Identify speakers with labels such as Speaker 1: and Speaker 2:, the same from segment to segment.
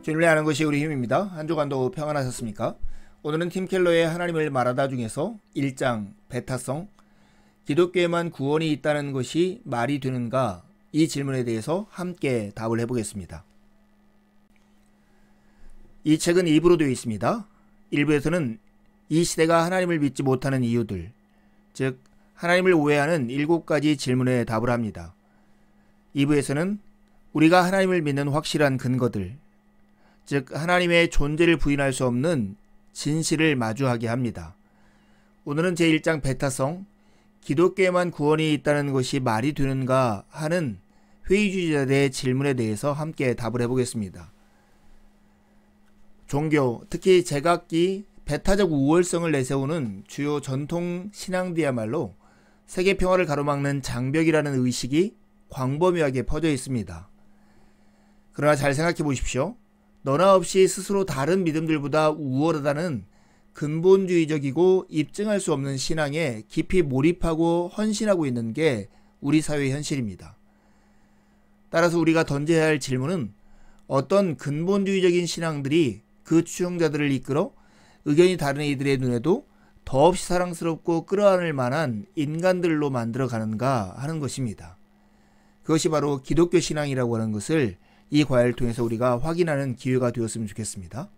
Speaker 1: 주님을 아는 것이 우리 힘입니다. 한 주간도 평안하셨습니까? 오늘은 팀 켈러의 하나님을 말하다 중에서 1장 배타성, 기독교에만 구원이 있다는 것이 말이 되는가? 이 질문에 대해서 함께 답을 해보겠습니다. 이 책은 2부로 되어 있습니다. 1부에서는 이 시대가 하나님을 믿지 못하는 이유들, 즉 하나님을 오해하는 7가지 질문에 답을 합니다. 2부에서는 우리가 하나님을 믿는 확실한 근거들, 즉 하나님의 존재를 부인할 수 없는 진실을 마주하게 합니다. 오늘은 제1장 배타성, 기독교에만 구원이 있다는 것이 말이 되는가 하는 회의주의자들의 질문에 대해서 함께 답을 해보겠습니다. 종교, 특히 제각기 배타적 우월성을 내세우는 주요 전통 신앙들이야말로 세계 평화를 가로막는 장벽이라는 의식이 광범위하게 퍼져 있습니다. 그러나 잘 생각해 보십시오. 너나 없이 스스로 다른 믿음들보다 우월하다는 근본주의적이고 입증할 수 없는 신앙에 깊이 몰입하고 헌신하고 있는 게 우리 사회의 현실입니다. 따라서 우리가 던져야 할 질문은 어떤 근본주의적인 신앙들이 그 추종자들을 이끌어 의견이 다른 이들의 눈에도 더없이 사랑스럽고 끌어안을 만한 인간들로 만들어가는가 하는 것입니다. 그것이 바로 기독교 신앙이라고 하는 것을 이 과외를 통해서 우리가 확인하는 기회가 되었으면 좋겠습니다.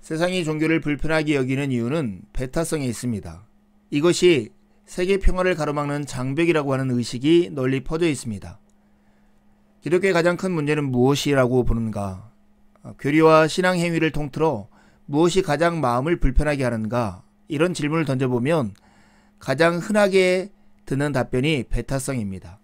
Speaker 1: 세상이 종교를 불편하게 여기는 이유는 배타성에 있습니다. 이것이 세계 평화를 가로막는 장벽이라고 하는 의식이 널리 퍼져 있습니다. 기독교의 가장 큰 문제는 무엇이라고 보는가? 교리와 신앙 행위를 통틀어 무엇이 가장 마음을 불편하게 하는가? 이런 질문을 던져보면 가장 흔하게 듣는 답변이 배타성입니다.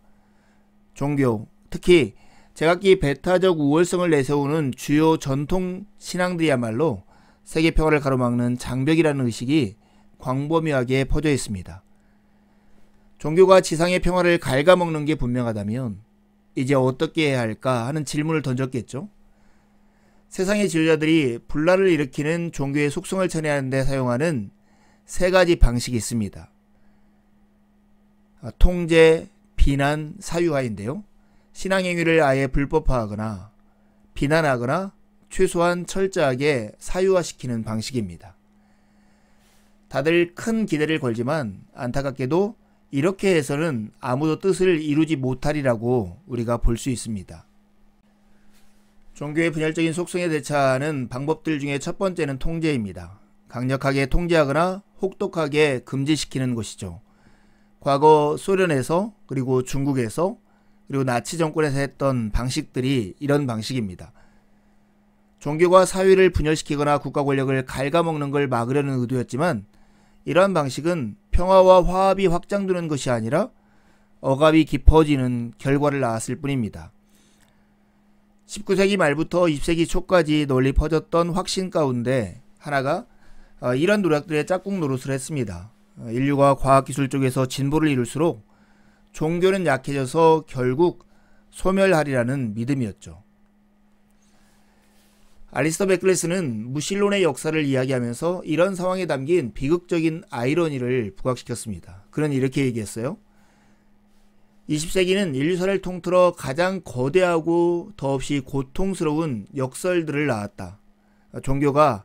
Speaker 1: 종교, 특히 제각기 배타적 우월성을 내세우는 주요 전통 신앙들이야말로 세계 평화를 가로막는 장벽이라는 의식이 광범위하게 퍼져 있습니다. 종교가 지상의 평화를 갉아먹는 게 분명하다면 이제 어떻게 해야 할까 하는 질문을 던졌겠죠. 세상의 지도자들이 분란을 일으키는 종교의 속성을 처리하는 데 사용하는 3가지 방식이 있습니다. 통제, 비난, 사유화인데요. 신앙행위를 아예 불법화하거나 비난하거나 최소한 철저하게 사유화시키는 방식입니다. 다들 큰 기대를 걸지만 안타깝게도 이렇게 해서는 아무도 뜻을 이루지 못하리라고 우리가 볼 수 있습니다. 종교의 분열적인 속성에 대처하는 방법들 중에 첫 번째는 통제입니다. 강력하게 통제하거나 혹독하게 금지시키는 것이죠. 과거 소련에서 그리고 중국에서 그리고 나치 정권에서 했던 방식들이 이런 방식입니다. 종교가 사회를 분열시키거나 국가 권력을 갉아먹는 걸 막으려는 의도였지만 이러한 방식은 평화와 화합이 확장되는 것이 아니라 억압이 깊어지는 결과를 낳았을 뿐입니다. 19세기 말부터 20세기 초까지 널리 퍼졌던 확신 가운데 하나가 이런 노력들의 짝꿍 노릇을 했습니다. 인류가 과학기술 쪽에서 진보를 이룰수록 종교는 약해져서 결국 소멸하리라는 믿음이었죠. 알리스터 베클레스는 무신론의 역사를 이야기하면서 이런 상황에 담긴 비극적인 아이러니를 부각시켰습니다. 그는 이렇게 얘기했어요. 20세기는 인류사를 통틀어 가장 거대하고 더없이 고통스러운 역설들을 낳았다. 종교가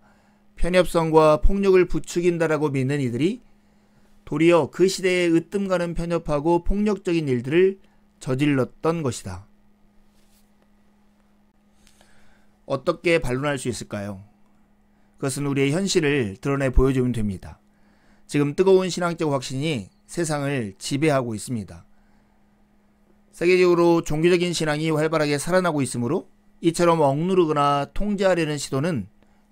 Speaker 1: 편협성과 폭력을 부추긴다라고 믿는 이들이 도리어 그 시대에 으뜸가는 편협하고 폭력적인 일들을 저질렀던 것이다. 어떻게 반론할 수 있을까요? 그것은 우리의 현실을 드러내 보여주면 됩니다. 지금 뜨거운 신앙적 확신이 세상을 지배하고 있습니다. 세계적으로 종교적인 신앙이 활발하게 살아나고 있으므로 이처럼 억누르거나 통제하려는 시도는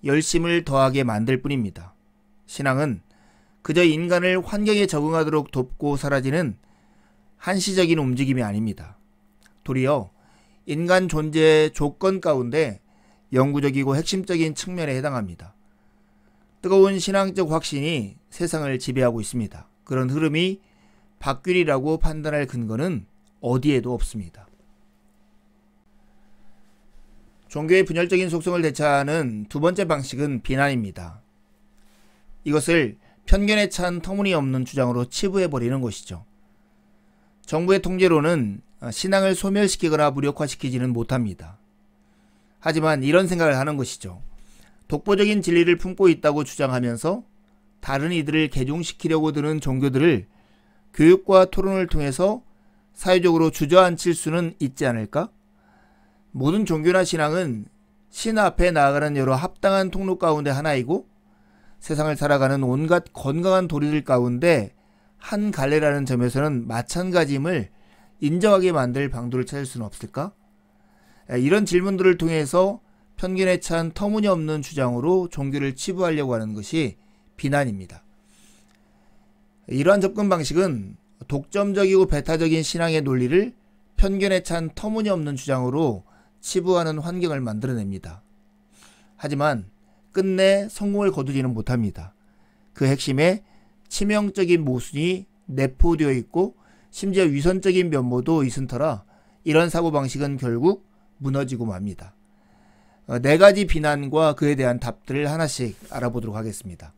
Speaker 1: 열심을 더하게 만들 뿐입니다. 신앙은 그저 인간을 환경에 적응하도록 돕고 사라지는 한시적인 움직임이 아닙니다. 도리어 인간 존재의 조건 가운데 영구적이고 핵심적인 측면에 해당합니다. 뜨거운 신앙적 확신이 세상을 지배하고 있습니다. 그런 흐름이 바뀌리라고 판단할 근거는 어디에도 없습니다. 종교의 분열적인 속성을 대처하는 두 번째 방식은 비난입니다. 이것을 편견에 찬 터무니없는 주장으로 치부해버리는 것이죠. 정부의 통제로는 신앙을 소멸시키거나 무력화시키지는 못합니다. 하지만 이런 생각을 하는 것이죠. 독보적인 진리를 품고 있다고 주장하면서 다른 이들을 개종시키려고 드는 종교들을 교육과 토론을 통해서 사회적으로 주저앉힐 수는 있지 않을까? 모든 종교나 신앙은 신 앞에 나아가는 여러 합당한 통로 가운데 하나이고 세상을 살아가는 온갖 건강한 도리들 가운데 한 갈래라는 점에서는 마찬가지임을 인정하게 만들 방도를 찾을 수는 없을까? 이런 질문들을 통해서 편견에 찬 터무니없는 주장으로 종교를 치부하려고 하는 것이 비난입니다. 이러한 접근 방식은 독점적이고 배타적인 신앙의 논리를 편견에 찬 터무니없는 주장으로 치부하는 환경을 만들어냅니다. 하지만 끝내 성공을 거두지는 못합니다. 그 핵심에 치명적인 모순이 내포되어 있고 심지어 위선적인 면모도 있은 터라 이런 사고방식은 결국 무너지고 맙니다. 4가지 비난과 그에 대한 답들을 하나씩 알아보도록 하겠습니다.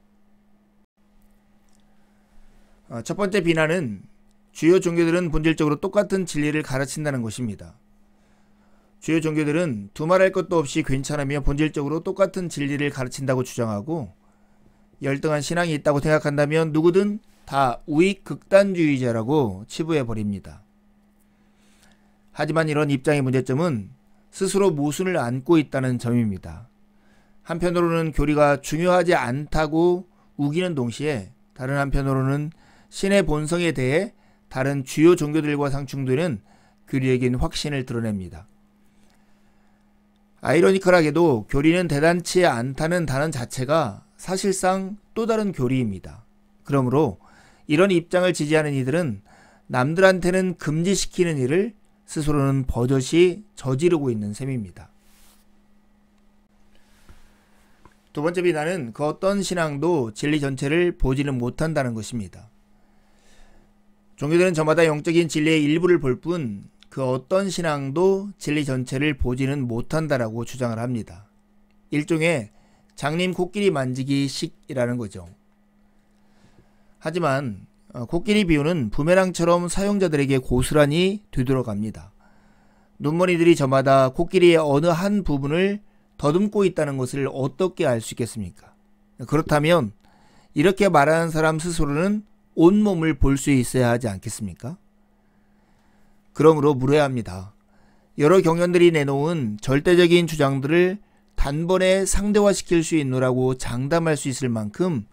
Speaker 1: 첫 번째 비난은 주요 종교들은 본질적으로 똑같은 진리를 가르친다는 것입니다. 주요 종교들은 두말할 것도 없이 괜찮으며 본질적으로 똑같은 진리를 가르친다고 주장하고 열등한 신앙이 있다고 생각한다면 누구든 다 우익 극단주의자라고 치부해버립니다. 하지만 이런 입장의 문제점은 스스로 모순을 안고 있다는 점입니다. 한편으로는 교리가 중요하지 않다고 우기는 동시에 다른 한편으로는 신의 본성에 대해 다른 주요 종교들과 상충되는 교리적인 확신을 드러냅니다. 아이러니컬하게도 교리는 대단치 않다는 단언 자체가 사실상 또 다른 교리입니다. 그러므로 이런 입장을 지지하는 이들은 남들한테는 금지시키는 일을 스스로는 버젓이 저지르고 있는 셈입니다. 두 번째 비난은 그 어떤 신앙도 진리 전체를 보지는 못한다는 것입니다. 종교들은 저마다 영적인 진리의 일부를 볼 뿐 그 어떤 신앙도 진리 전체를 보지는 못한다라고 주장을 합니다. 일종의 장님 코끼리 만지기 식이라는 거죠. 하지만 코끼리 비유는 부메랑처럼 사용자들에게 고스란히 되돌아갑니다. 눈머리들이 저마다 코끼리의 어느 한 부분을 더듬고 있다는 것을 어떻게 알 수 있겠습니까? 그렇다면 이렇게 말하는 사람 스스로는 온몸을 볼 수 있어야 하지 않겠습니까? 그러므로 물어야 합니다. 여러 경연들이 내놓은 절대적인 주장들을 단번에 상대화시킬 수 있노라고 장담할 수 있을 만큼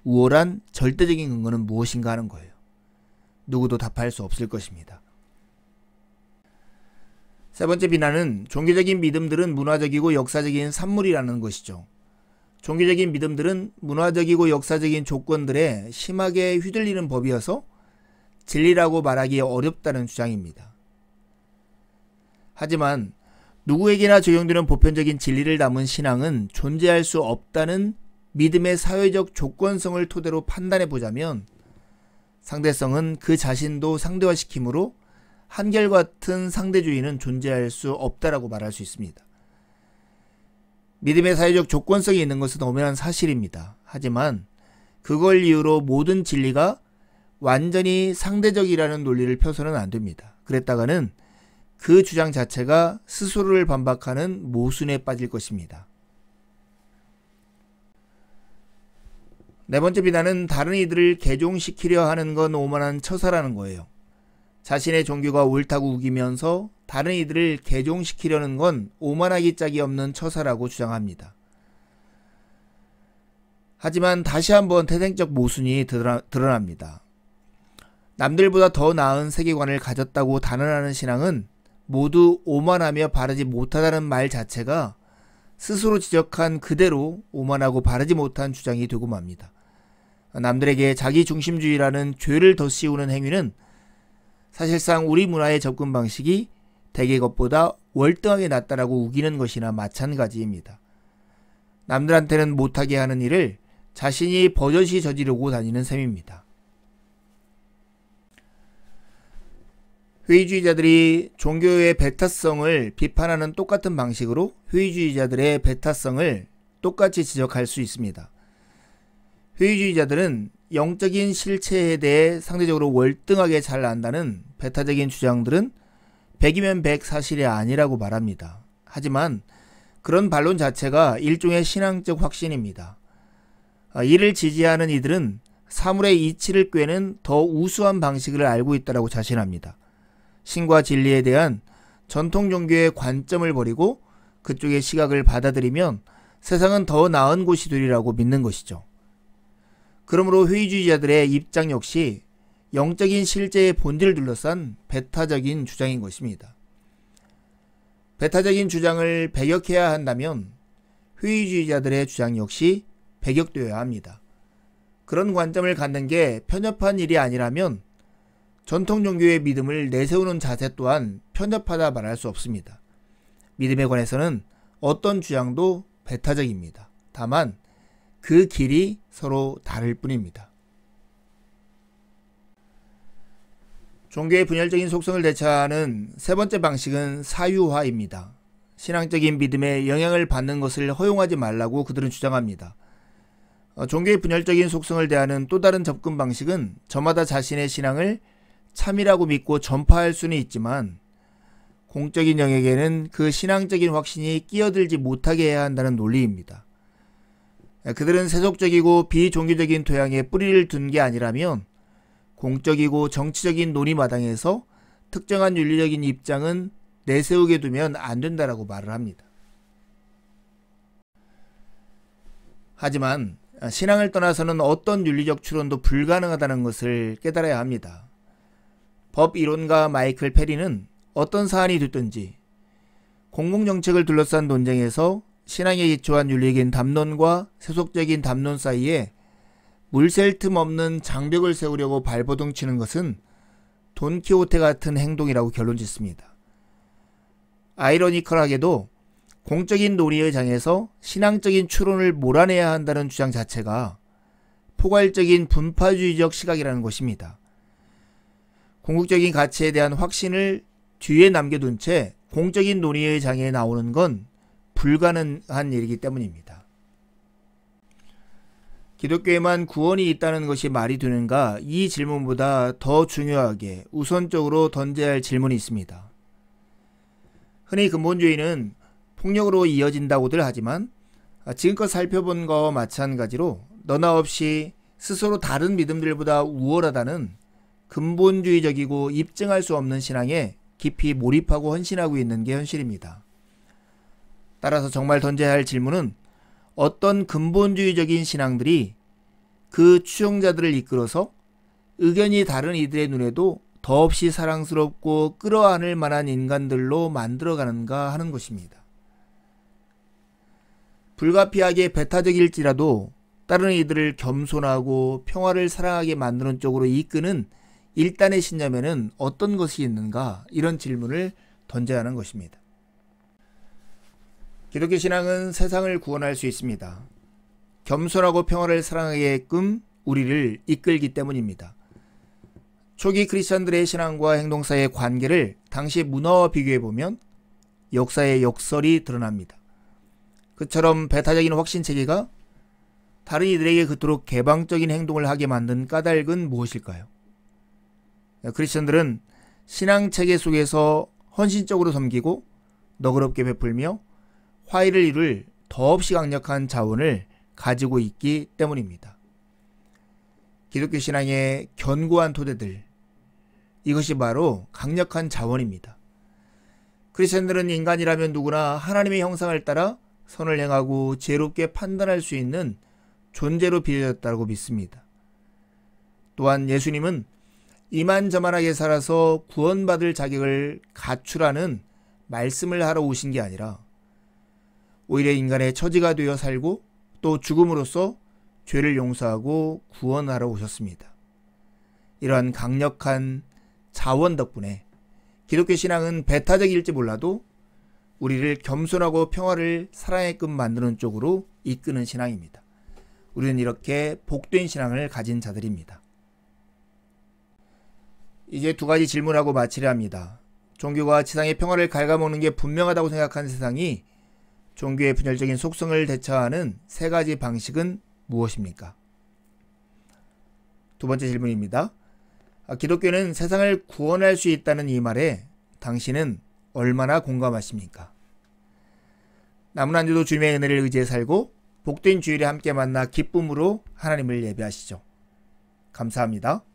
Speaker 1: 우월한 절대적인 근거는 무엇인가 하는 거예요. 누구도 답할 수 없을 것입니다. 세 번째 비난은 종교적인 믿음들은 문화적이고 역사적인 산물이라는 것이죠. 종교적인 믿음들은 문화적이고 역사적인 조건들에 심하게 휘둘리는 법이어서 진리라고 말하기 어렵다는 주장입니다. 하지만 누구에게나 적용되는 보편적인 진리를 담은 신앙은 존재할 수 없다는 믿음의 사회적 조건성을 토대로 판단해 보자면 상대성은 그 자신도 상대화시키므로 한결같은 상대주의는 존재할 수 없다라고 말할 수 있습니다. 믿음의 사회적 조건성이 있는 것은 엄연한 사실입니다. 하지만 그걸 이유로 모든 진리가 완전히 상대적이라는 논리를 펴서는 안 됩니다. 그랬다가는 그 주장 자체가 스스로를 반박하는 모순에 빠질 것입니다. 네 번째 비난은 다른 이들을 개종시키려 하는 건 오만한 처사라는 거예요. 자신의 종교가 옳다고 우기면서 다른 이들을 개종시키려는 건 오만하기 짝이 없는 처사라고 주장합니다. 하지만 다시 한번 태생적 모순이 드러납니다. 남들보다 더 나은 세계관을 가졌다고 단언하는 신앙은 모두 오만하며 바르지 못하다는 말 자체가 스스로 지적한 그대로 오만하고 바르지 못한 주장이 되고 맙니다. 남들에게 자기중심주의라는 죄를 더 씌우는 행위는 사실상 우리 문화의 접근 방식이 대개 것보다 월등하게 낫다라고 우기는 것이나 마찬가지입니다. 남들한테는 못하게 하는 일을 자신이 버젓이 저지르고 다니는 셈입니다. 회의주의자들이 종교의 배타성을 비판하는 똑같은 방식으로 회의주의자들의 배타성을 똑같이 지적할 수 있습니다. 회의주의자들은 영적인 실체에 대해 상대적으로 월등하게 잘 안다는 배타적인 주장들은 100이면 100 사실이 아니라고 말합니다. 하지만 그런 반론 자체가 일종의 신앙적 확신입니다. 이를 지지하는 이들은 사물의 이치를 꿰는 더 우수한 방식을 알고 있다고 자신합니다. 신과 진리에 대한 전통 종교의 관점을 버리고 그쪽의 시각을 받아들이면 세상은 더 나은 곳이 되리라고 믿는 것이죠. 그러므로 회의주의자들의 입장 역시 영적인 실제의 본질을 둘러싼 배타적인 주장인 것입니다. 배타적인 주장을 배격해야 한다면 회의주의자들의 주장 역시 배격되어야 합니다. 그런 관점을 갖는 게 편협한 일이 아니라면 전통 종교의 믿음을 내세우는 자세 또한 편협하다 말할 수 없습니다. 믿음에 관해서는 어떤 주장도 배타적입니다. 다만 그 길이 서로 다를 뿐입니다. 종교의 분열적인 속성을 대처하는 세 번째 방식은 사유화입니다. 신앙적인 믿음에 영향을 받는 것을 허용하지 말라고 그들은 주장합니다. 종교의 분열적인 속성을 대하는 또 다른 접근 방식은 저마다 자신의 신앙을 참이라고 믿고 전파할 수는 있지만 공적인 영역에는 그 신앙적인 확신이 끼어들지 못하게 해야 한다는 논리입니다. 그들은 세속적이고 비종교적인 토양에 뿌리를 둔 게 아니라면 공적이고 정치적인 논의마당에서 특정한 윤리적인 입장은 내세우게 두면 안 된다라고 말을 합니다. 하지만 신앙을 떠나서는 어떤 윤리적 추론도 불가능하다는 것을 깨달아야 합니다. 법 이론가 마이클 페리는 어떤 사안이 됐든지 공공정책을 둘러싼 논쟁에서 신앙에 기초한 윤리적인 담론과 세속적인 담론 사이에 물샐 틈 없는 장벽을 세우려고 발버둥 치는 것은 돈키호테 같은 행동이라고 결론 짓습니다. 아이러니컬하게도 공적인 논의의 장에서 신앙적인 추론을 몰아내야 한다는 주장 자체가 포괄적인 분파주의적 시각이라는 것입니다. 궁극적인 가치에 대한 확신을 뒤에 남겨둔 채 공적인 논의의 장에 나오는 건 불가능한 일이기 때문입니다. 기독교에만 구원이 있다는 것이 말이 되는가? 이 질문보다 더 중요하게 우선적으로 던져야 할 질문이 있습니다. 흔히 근본주의는 폭력으로 이어진다고들 하지만 지금껏 살펴본 것과 마찬가지로 너나 없이 스스로 다른 믿음들보다 우월하다는 근본주의적이고 입증할 수 없는 신앙에 깊이 몰입하고 헌신하고 있는 게 현실입니다. 따라서 정말 던져야 할 질문은 어떤 근본주의적인 신앙들이 그 추종자들을 이끌어서 의견이 다른 이들의 눈에도 더없이 사랑스럽고 끌어안을 만한 인간들로 만들어가는가 하는 것입니다. 불가피하게 배타적일지라도 다른 이들을 겸손하고 평화를 사랑하게 만드는 쪽으로 이끄는 일단의 신념에는 어떤 것이 있는가? 이런 질문을 던져야 하는 것입니다. 기독교 신앙은 세상을 구원할 수 있습니다. 겸손하고 평화를 사랑하게끔 우리를 이끌기 때문입니다. 초기 크리스천들의 신앙과 행동 사이의 관계를 당시 문화와 비교해보면 역사의 역설이 드러납니다. 그처럼 배타적인 확신체계가 다른 이들에게 그토록 개방적인 행동을 하게 만든 까닭은 무엇일까요? 크리스천들은 신앙체계 속에서 헌신적으로 섬기고 너그럽게 베풀며 화의를 이룰 더없이 강력한 자원을 가지고 있기 때문입니다. 기독교 신앙의 견고한 토대들, 이것이 바로 강력한 자원입니다. 크리스천들은 인간이라면 누구나 하나님의 형상을 따라 선을 행하고 지혜롭게 판단할 수 있는 존재로 빚어졌다고 믿습니다. 또한 예수님은 이만저만하게 살아서 구원받을 자격을 갖추라는 말씀을 하러 오신 게 아니라 오히려 인간의 처지가 되어 살고 또 죽음으로써 죄를 용서하고 구원하러 오셨습니다. 이러한 강력한 자원 덕분에 기독교 신앙은 배타적일지 몰라도 우리를 겸손하고 평화를 사랑하게끔 만드는 쪽으로 이끄는 신앙입니다. 우리는 이렇게 복된 신앙을 가진 자들입니다. 이제 두 가지 질문하고 마치려 합니다. 종교가 지상의 평화를 갉아먹는 게 분명하다고 생각하는 세상이 종교의 분열적인 속성을 대처하는 세 가지 방식은 무엇입니까? 두 번째 질문입니다. 기독교는 세상을 구원할 수 있다는 이 말에 당신은 얼마나 공감하십니까? 남은 한 주도 주님의 은혜를 의지해 살고 복된 주일에 함께 만나 기쁨으로 하나님을 예배하시죠. 감사합니다.